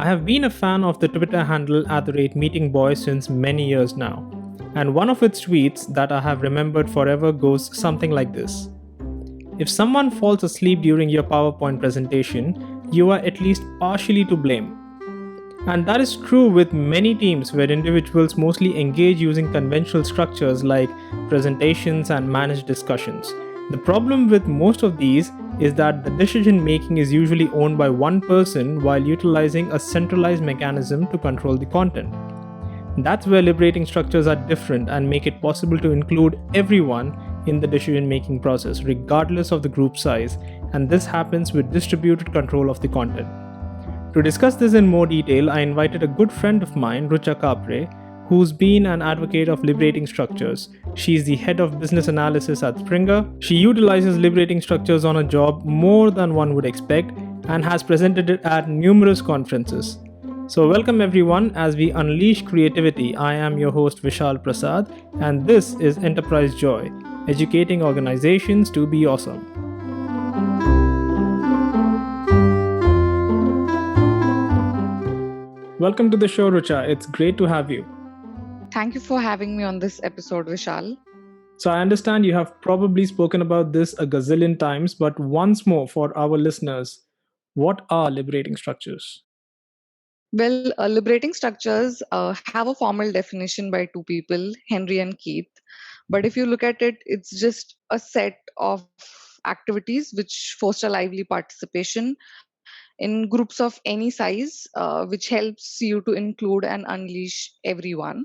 I have been a fan of the Twitter handle @meetingboy since many years now, and one of its tweets that I have remembered forever goes something like this: if someone falls asleep during your PowerPoint presentation, you are at least partially to blame. And that is true with many teams where individuals mostly engage using conventional structures like presentations and managed discussions. The problem with most of these is that the decision making is usually owned by one person while utilizing a centralized mechanism to control the content. That's where liberating structures are different and make it possible to include everyone in the decision making process, regardless of the group size, and this happens with distributed control of the content. To discuss this in more detail, I invited a good friend of mine, Rucha Kapare, who's been an advocate of liberating structures. She's the head of business analysis at Springer. She utilizes liberating structures on a job more than one would expect and has presented it at numerous conferences. So, welcome everyone as we unleash creativity. I am your host Vishal Prasad, and this is Enterprise Joy, educating organizations to be awesome. Welcome to the show, Rucha. It's great to have you. Thank you for having me on this episode, Vishal. So, I understand you have probably spoken about this a gazillion times, but once more for our listeners, what are liberating structures? Well, liberating structures have a formal definition by two people, Henry and Keith. But if you look at it, it's just a set of activities which foster lively participation in groups of any size, which helps you to include and unleash everyone.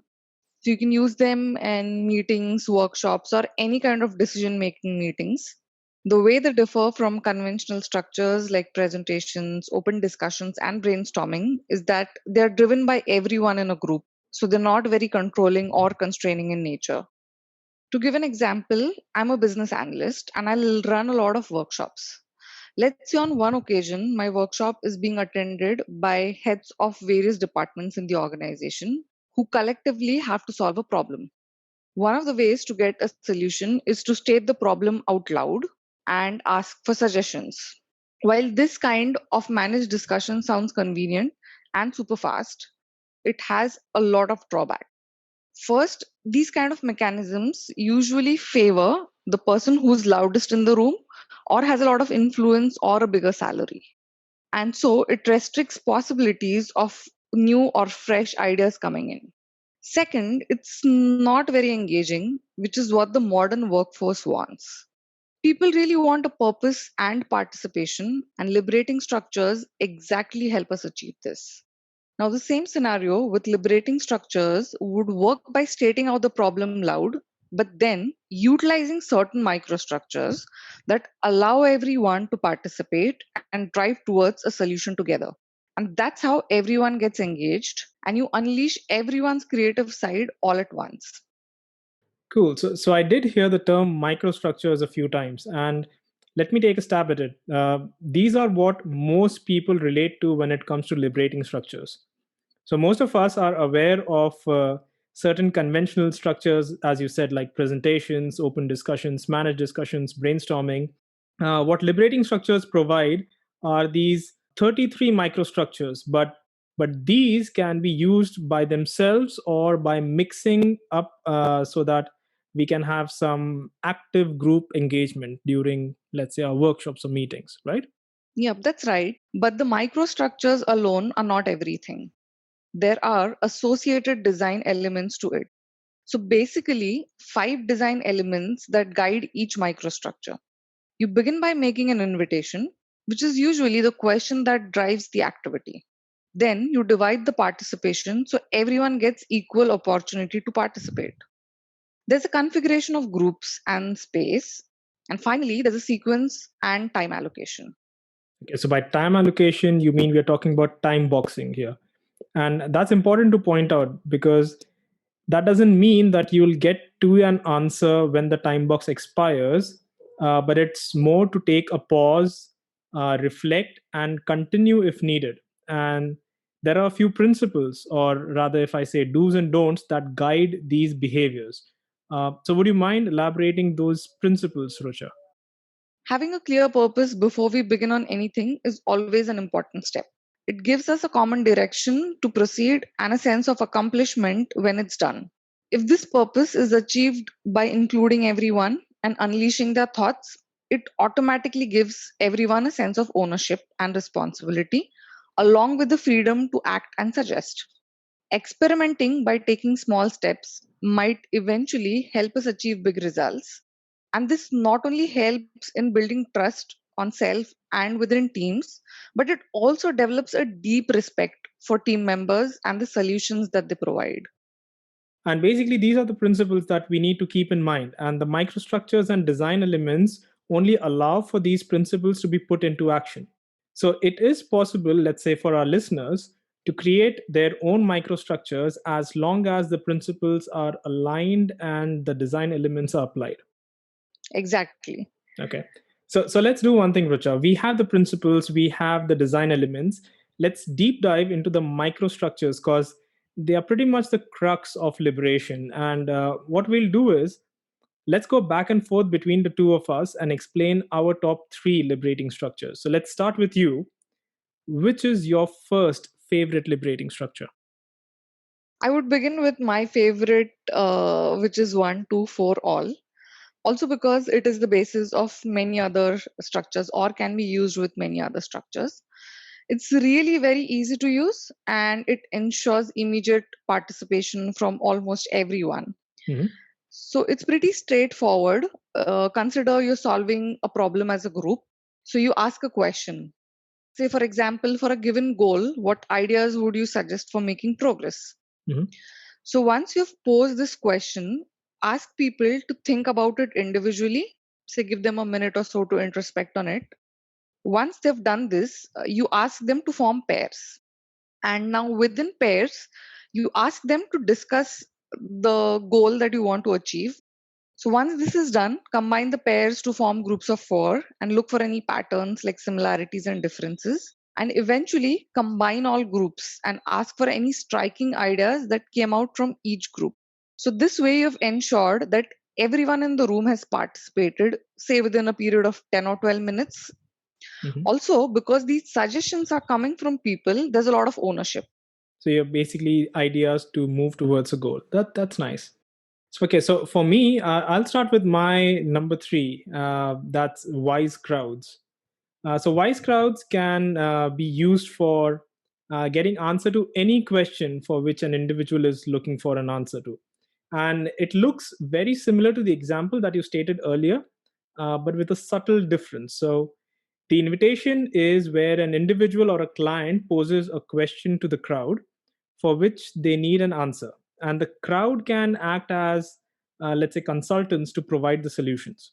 So you can use them in meetings, workshops, or any kind of decision making meetings. The way they differ from conventional structures like presentations, open discussions, and brainstorming is that they're driven by everyone in a group. So they're not very controlling or constraining in nature. To give an example, I'm a business analyst and I'll run a lot of workshops. Let's say on one occasion, my workshop is being attended by heads of various departments in the organization who collectively have to solve a problem. One of the ways to get a solution is to state the problem out loud and ask for suggestions. While this kind of managed discussion sounds convenient and super fast, it has a lot of drawback. First, these kind of mechanisms usually favor the person who's loudest in the room or has a lot of influence or a bigger salary. And so it restricts possibilities of new or fresh ideas coming in. Second, it's not very engaging, which is what the modern workforce wants. People really want a purpose and participation, and liberating structures exactly help us achieve this. Now, the same scenario with liberating structures would work by stating out the problem loud, but then utilizing certain microstructures that allow everyone to participate and drive towards a solution together. And that's how everyone gets engaged and you unleash everyone's creative side all at once. Cool. So I did hear the term microstructures a few times, and let me take a stab at it. These are what most people relate to when it comes to liberating structures. So most of us are aware of certain conventional structures, as you said, like presentations, open discussions, managed discussions, brainstorming. What liberating structures provide are these 33 microstructures, but these can be used by themselves or by mixing up so that we can have some active group engagement during, let's say, our workshops or meetings, right? Yep, that's right. But the microstructures alone are not everything. There are associated design elements to it. So basically, 5 design elements that guide each microstructure. You begin by making an invitation, which is usually the question that drives the activity. Then you divide the participation so everyone gets equal opportunity to participate. There's a configuration of groups and space. And finally, there's a sequence and time allocation. Okay, so by time allocation, you mean we are talking about time boxing here. And that's important to point out because that doesn't mean that you'll get to an answer when the time box expires, but it's more to take a pause, reflect, and continue if needed. And there are a few principles, or rather, if I say do's and don'ts, that guide these behaviors. So, would you mind elaborating those principles, Rocha? Having a clear purpose before we begin on anything is always an important step. It gives us a common direction to proceed and a sense of accomplishment when it's done. If this purpose is achieved by including everyone and unleashing their thoughts, it automatically gives everyone a sense of ownership and responsibility, along with the freedom to act and suggest. Experimenting by taking small steps might eventually help us achieve big results. And this not only helps in building trust on self and within teams, but it also develops a deep respect for team members and the solutions that they provide. And basically, these are the principles that we need to keep in mind. And the microstructures and design elements only allow for these principles to be put into action. So it is possible, let's say, for our listeners to create their own microstructures as long as the principles are aligned and the design elements are applied. Exactly. Okay. So let's do one thing, Rucha. We have the principles, we have the design elements. Let's deep dive into the microstructures because they are pretty much the crux of liberation. And what we'll do is let's go back and forth between the two of us and explain our top three liberating structures. So let's start with you. Which is your first favorite liberating structure? I would begin with my favorite, which is 1, 2, 4, all. Also, because it is the basis of many other structures or can be used with many other structures. It's really very easy to use and it ensures immediate participation from almost everyone. Mhm. So it's pretty straightforward. Consider you're solving a problem as a group. So you ask a question. Say, for example, for a given goal, what ideas would you suggest for making progress? Mhm. So once you've posed this question, ask people to think about it individually. Say, give them a minute or so to introspect on it. Once they've done this, you ask them to form pairs. And now within pairs, you ask them to discuss the goal that you want to achieve. So once this is done, combine the pairs to form groups of four and look for any patterns like similarities and differences. And eventually combine all groups and ask for any striking ideas that came out from each group. So this way you've ensured that everyone in the room has participated, say within a period of 10 or 12 minutes. Mhm. Also, because these suggestions are coming from people, there's a lot of ownership. So you're basically ideas to move towards a goal. That's nice. So, okay, so for me, I'll start with my number three. That's wise crowds. So wise crowds can be used for getting answer to any question for which an individual is looking for an answer to. And it looks very similar to the example that you stated earlier, but with a subtle difference. So the invitation is where an individual or a client poses a question to the crowd for which they need an answer. And the crowd can act as, let's say, consultants to provide the solutions.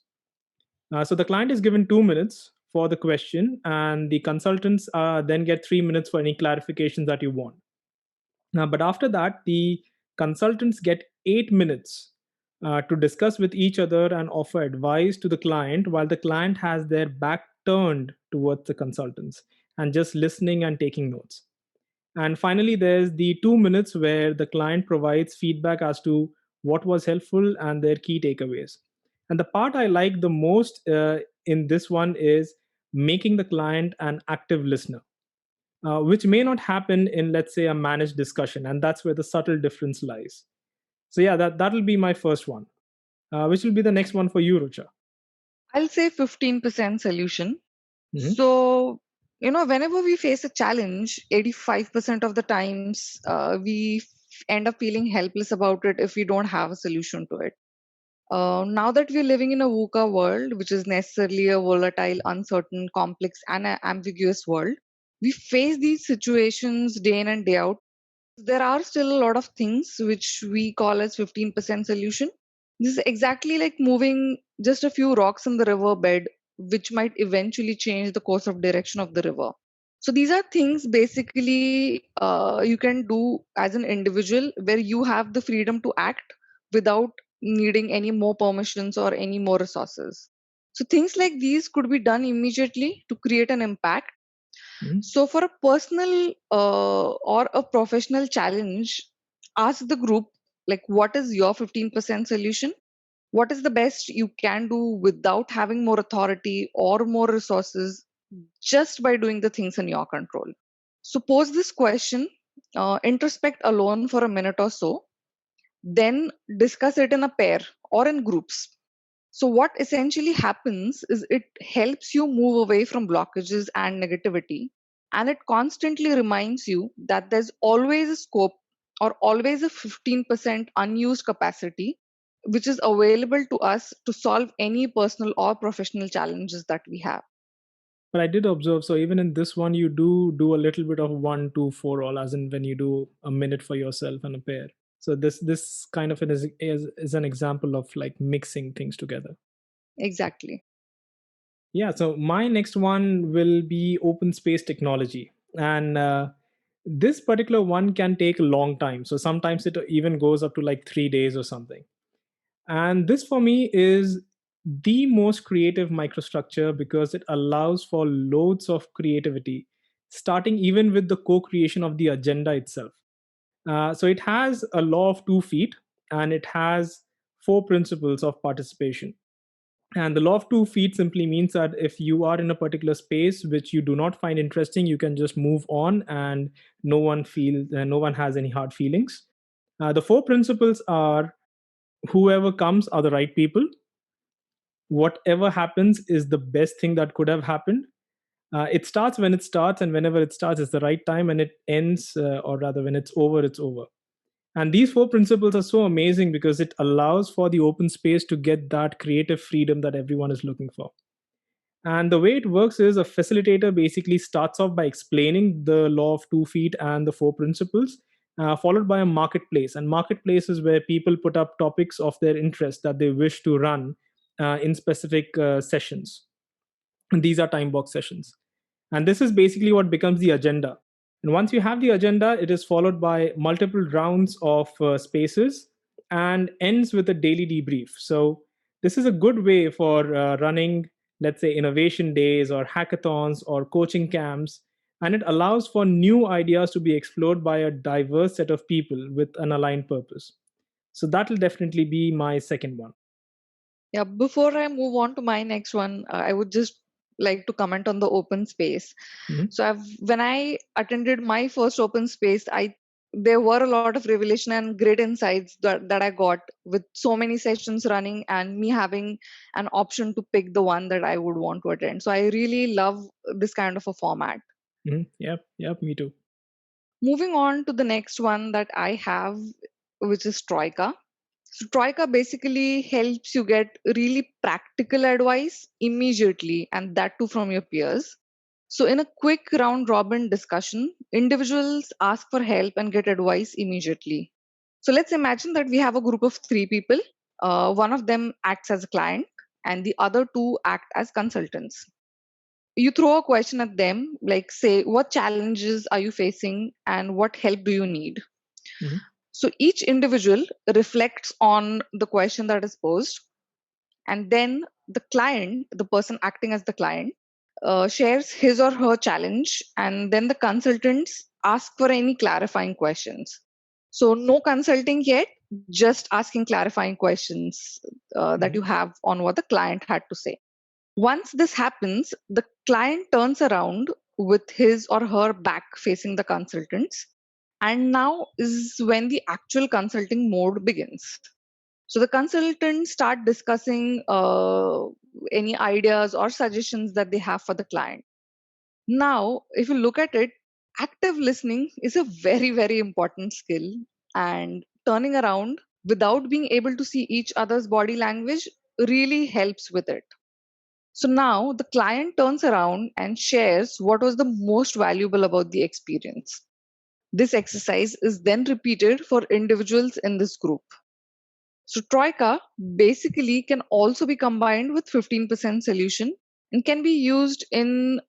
So the client is given 2 minutes for the question, and the consultants then get 3 minutes for any clarifications that you want. But after that, the consultants get 8 minutes to discuss with each other and offer advice to the client while the client has their back turned towards the consultants and just listening and taking notes. And finally, there's the 2 minutes where the client provides feedback as to what was helpful and their key takeaways. And the part I like the most in this one is making the client an active listener, which may not happen in, let's say, a managed discussion. And that's where the subtle difference lies. So, yeah, that'll be my first one. Which will be the next one for you, Rucha? I'll say 15% solution. Hmm. So, whenever we face a challenge, 85% of the times we end up feeling helpless about it if we don't have a solution to it. Now that we're living in a VUCA world, which is necessarily a volatile, uncertain, complex, and ambiguous world, we face these situations day in and day out. There are still a lot of things which we call as 15% solution. This is exactly like moving just a few rocks in the river bed, which might eventually change the course of direction of the river. So these are things basically you can do as an individual where you have the freedom to act without needing any more permissions or any more resources. So things like these could be done immediately to create an impact. Hmm. So, for a personal or a professional challenge, ask the group like, what is your 15% solution? What is the best you can do without having more authority or more resources just by doing the things in your control? So pose this question, introspect alone for a minute or so, then discuss it in a pair or in groups. So, what essentially happens is it helps you move away from blockages and negativity, and it constantly reminds you that there's always a scope or always a 15% unused capacity which is available to us to solve any personal or professional challenges that we have. But I did observe, so even in this one, you do a little bit of 1, 2, 4 all, as in when you do a minute for yourself and a pair. So this kind of is an example of like mixing things together. Exactly. Yeah. So my next one will be open space technology, and this particular one can take a long time. So sometimes it even goes up to like 3 days or something. And this for me is the most creative microstructure because it allows for loads of creativity, starting even with the co creation of the agenda itself. So it has a law of 2 feet and it has 4 principles of participation. And the law of 2 feet simply means that if you are in a particular space which you do not find interesting, you can just move on and no one has any hard feelings. The 4 principles are: whoever comes are the right people, whatever happens is the best thing that could have happened. It starts when it starts, and whenever it starts, it's the right time, and it ends, or rather, when it's over, it's over. And these 4 principles are so amazing because it allows for the open space to get that creative freedom that everyone is looking for. And the way it works is a facilitator basically starts off by explaining the law of 2 feet and the 4 principles, followed by a marketplace. And marketplace is where people put up topics of their interest that they wish to run in specific sessions. And these are time box sessions. And this is basically what becomes the agenda. And once you have the agenda, it is followed by multiple rounds of spaces and ends with a daily debrief. So, this is a good way for running, let's say, innovation days or hackathons or coaching camps. And it allows for new ideas to be explored by a diverse set of people with an aligned purpose. So, that will definitely be my second one. Yeah, before I move on to my next one, I would just like to comment on the open space. Mhm. So when I attended my first open space, I there were a lot of revelation and great insights that I got with so many sessions running and me having an option to pick the one that I would want to attend. So I really love this kind of a format. Mhm. Yep, yep, me too. Moving on to the next one that I have, which is Troika. So Troika basically helps you get really practical advice immediately, and that too from your peers. So in a quick round robin discussion, individuals ask for help and get advice immediately. So let's imagine that we have a group of 3 people. One of them acts as a client, and the other two act as consultants. You throw a question at them, like, say, what challenges are you facing and what help do you need? Mhm. So each individual reflects on the question that is posed, and then the client, the person acting as the client, shares his or her challenge, and then the consultants ask for any clarifying questions. So, no consulting yet, just asking clarifying questions that Mhm. you have on what the client had to say. Once this happens, the client turns around with his or her back facing the consultants, and now is when the actual consulting mode begins. So the consultants start discussing any ideas or suggestions that they have for the client. Now, if you look at it, active listening is a very, very important skill, and turning around without being able to see each other's body language really helps with it. So now the client turns around and shares what was the most valuable about the experience. This exercise is then repeated for individuals in this group. So Troika basically can also be combined with 15% solution and can be used in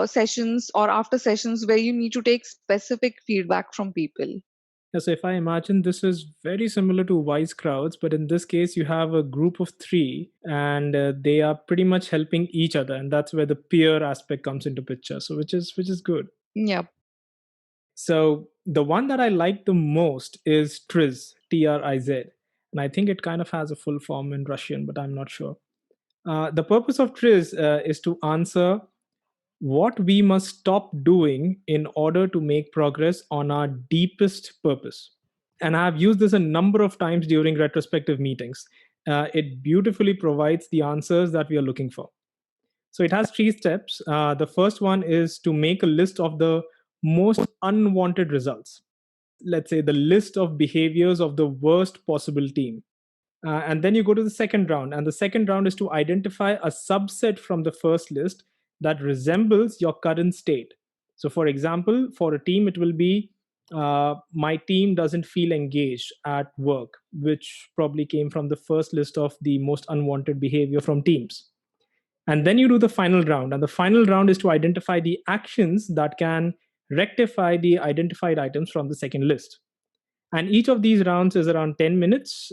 sessions or after sessions where you need to take specific feedback from people. Yes, if I imagine, this is very similar to wise crowds, but in this case, you have a group of three, and they are pretty much helping each other, and that's where the peer aspect comes into picture. So, which is good. Yeah. So, the one that I like the most is TRIZ, TRIZ, and I think it kind of has a full form in Russian, but I'm not sure. The purpose of TRIZ is to answer what we must stop doing in order to make progress on our deepest purpose. And I've used this a number of times during retrospective meetings. It beautifully provides the answers that we are looking for. So it has three steps. The first one is to make a list of the most unwanted results. Let's say the list of behaviors of the worst possible team. And then you go to the second round. And the second round is to identify a subset from the first list that resembles your current state. So, for example, for a team, it will be my team doesn't feel engaged at work, which probably came from the first list of the most unwanted behavior from teams. And then you do the final round. And the final round is to identify the actions that can rectify the identified items from the second list. And each of these rounds is around 10 minutes.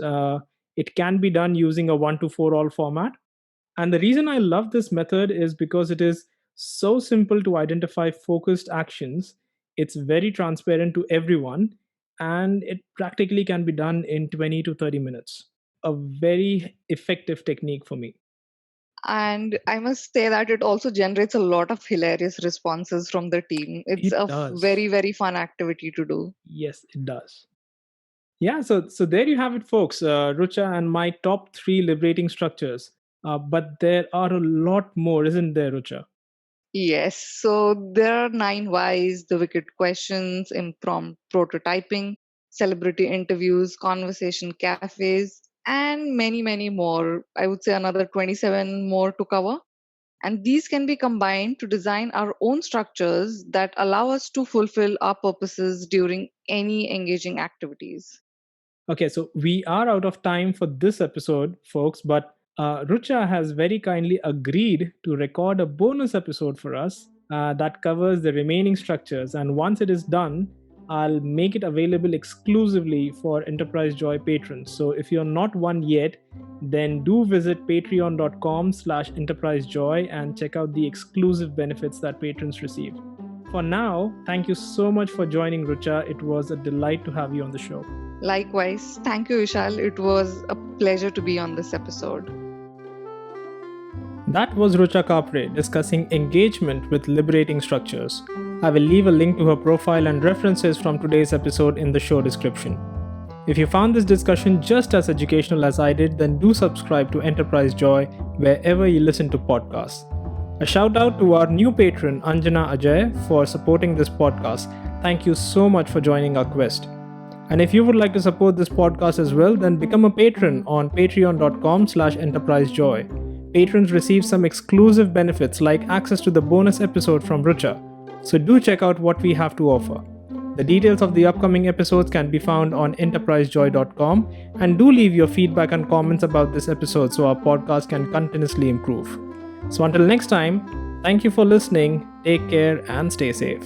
It can be done using a 1-to-4 all format. And the reason I love this method is because it is so simple to identify focused actions. It's very transparent to everyone, and it practically can be done in 20 to 30 minutes. A very effective technique for me. And I must say that it also generates a lot of hilarious responses from the team. It's It a does. very, very fun activity to do. Yes, it does. Yeah, so there you have it, folks. Rucha and my top three liberating structures. But there are a lot more, isn't there, Rucha? Yes, so there are 9 whys, the wicked questions, impromptu prototyping, celebrity interviews, conversation cafes, and many, many more. I would say another 27 more to cover. And these can be combined to design our own structures that allow us to fulfill our purposes during any engaging activities. Okay, so we are out of time for this episode, folks, but Rucha has very kindly agreed to record a bonus episode for us that covers the remaining structures. And once it is done, I'll make it available exclusively for Enterprise Joy patrons. So if you're not one yet, then do visit patreon.com/enterprisejoy and check out the exclusive benefits that patrons receive. For now, thank you so much for joining, Rucha. It was a delight to have you on the show. Likewise, thank you, Vishal. It was a pleasure to be on this episode. That was Rucha Kapare discussing engagement with liberating structures. I will leave a link to her profile and references from today's episode in the show description. If you found this discussion just as educational as I did, then do subscribe to Enterprise Joy wherever you listen to podcasts. A shout out to our new patron Anjana Ajay for supporting this podcast. Thank you so much for joining our quest. And if you would like to support this podcast as well, then become a patron on patreon.com/enterprisejoy. Patrons receive some exclusive benefits like access to the bonus episode from Rucha. So do check out what we have to offer. The details of the upcoming episodes can be found on enterprisejoy.com, and do leave your feedback and comments about this episode so our podcast can continuously improve. So until next time, thank you for listening, take care and stay safe.